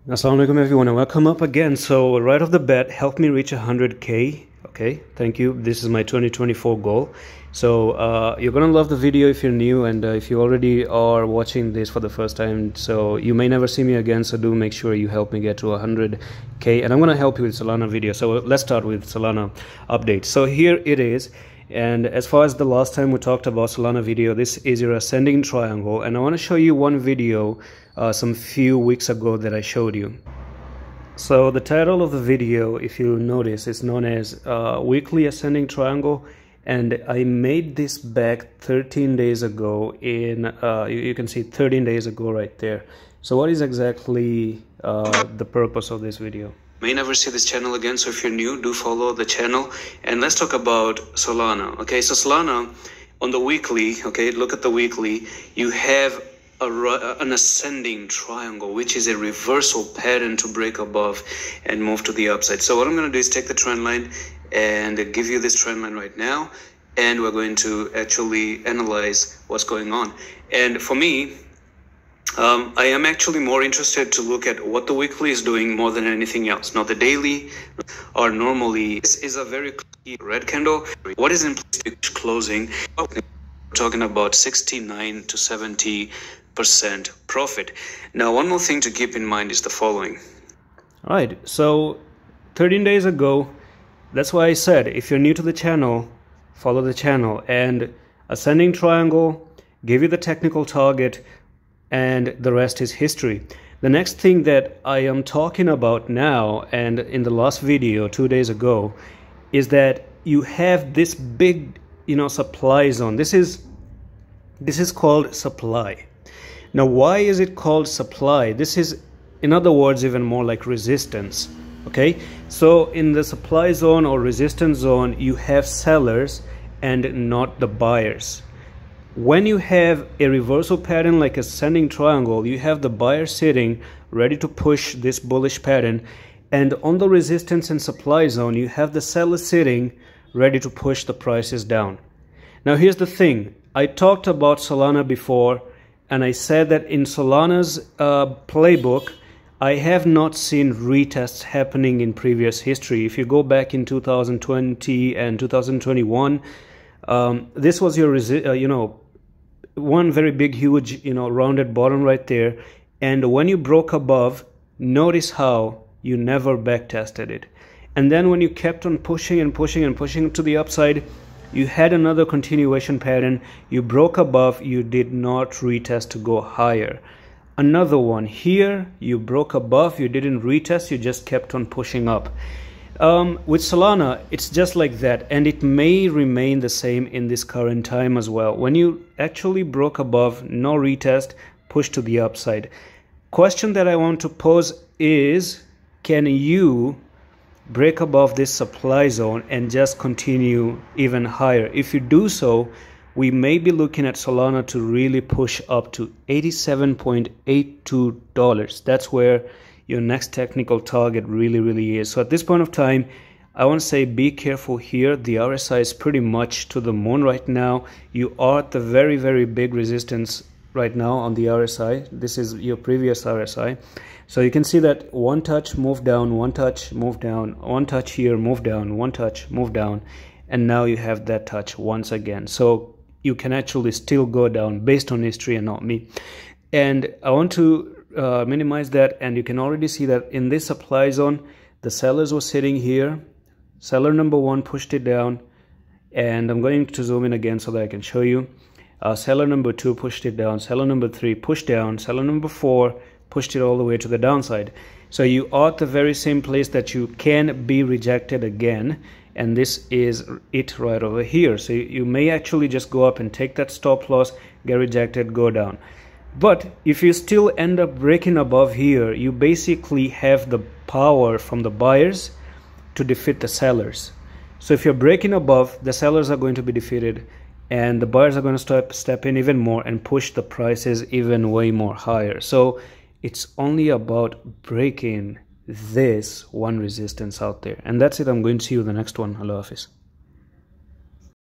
Assalamu alaikum everyone and welcome up again. So right off the bat, help me reach 100k. Okay, thank you. This is my 2024 goal. So you're gonna love the video if you're new, and if you already are watching this for the first time, so you may never see me again, so do make sure you help me get to 100k, and I'm gonna help you with Solana video. So let's start with Solana update. So here it is. And as far as the last time we talked about Solana video, this is your ascending triangle, and I want to show you one video some few weeks ago that I showed you. So the title of the video, if you notice, is known as weekly ascending triangle, and I made this back 13 days ago in you can see 13 days ago right there. So what is exactly the purpose of this video? May never see this channel again, so if you're new, do follow the channel. And let's talk about Solana. Okay, so Solana on the weekly, okay, look at the weekly, you have an ascending triangle, which is a reversal pattern to break above and move to the upside. So what I'm going to do is take the trend line and give you this trend line right now, and we're going to actually analyze what's going on. And for me, I am actually more interested to look at what the weekly is doing more than anything else. Now the daily or normally this is a very clear red candle. What is implicit closing? We're talking about 69 to 70% profit. Now one more thing to keep in mind is the following. All right, so 13 days ago, that's why I said if you're new to the channel, follow the channel. And ascending triangle, give you the technical target, and the rest is history. The next thing that I am talking about now, and in the last video 2 days ago, is that you have this big, supply zone. This is called supply. Now why is it called supply? This is, in other words, even more like resistance. Okay, so in the supply zone or resistance zone, you have sellers and not the buyers. When you have a reversal pattern like ascending triangle, you have the buyer sitting ready to push this bullish pattern, and on the resistance and supply zone you have the seller sitting ready to push the prices down. Now here's the thing, I talked about Solana before, and I said that in Solana's playbook I have not seen retests happening in previous history. If you go back in 2020 and 2021, this was your one very big huge rounded bottom right there, and when you broke above, notice how you never back tested it, and then when you kept on pushing and pushing and pushing to the upside, you had another continuation pattern. You broke above, you did not retest to go higher. Another one here, you broke above, you didn't retest, you just kept on pushing up. With Solana, it's just like that, and it may remain the same in this current time as well. When you actually broke above, no retest, push to the upside. Question that I want to pose is, can you break above this supply zone and just continue even higher? If you do so, we may be looking at Solana to really push up to $87.82. That's where your next technical target really is. So at this point of time, I want to say be careful here. The RSI is pretty much to the moon right now. You are at the very big resistance right now on the RSI. This is your previous RSI. So you can see that one touch, move down, one touch, move down, one touch here, move down, one touch, move down, and now you have that touch once again. So you can actually still go down based on history and not me. And I want to minimize that, and you can already see that in this supply zone the sellers were sitting here. Seller number one pushed it down, and I'm going to zoom in again so that I can show you. Seller number two pushed it down, seller number three pushed down, seller number four pushed it all the way to the downside. So you are at the very same place that you can be rejected again, and this is it right over here. So you may actually just go up and take that stop loss, get rejected, go down. But if you still end up breaking above here, you basically have the power from the buyers to defeat the sellers. So if you're breaking above, the sellers are going to be defeated, and the buyers are going to step in even more and push the prices even way more higher. So it's only about breaking this one resistance out there. And that's it. I'm going to see you in the next one. Allah Hafiz.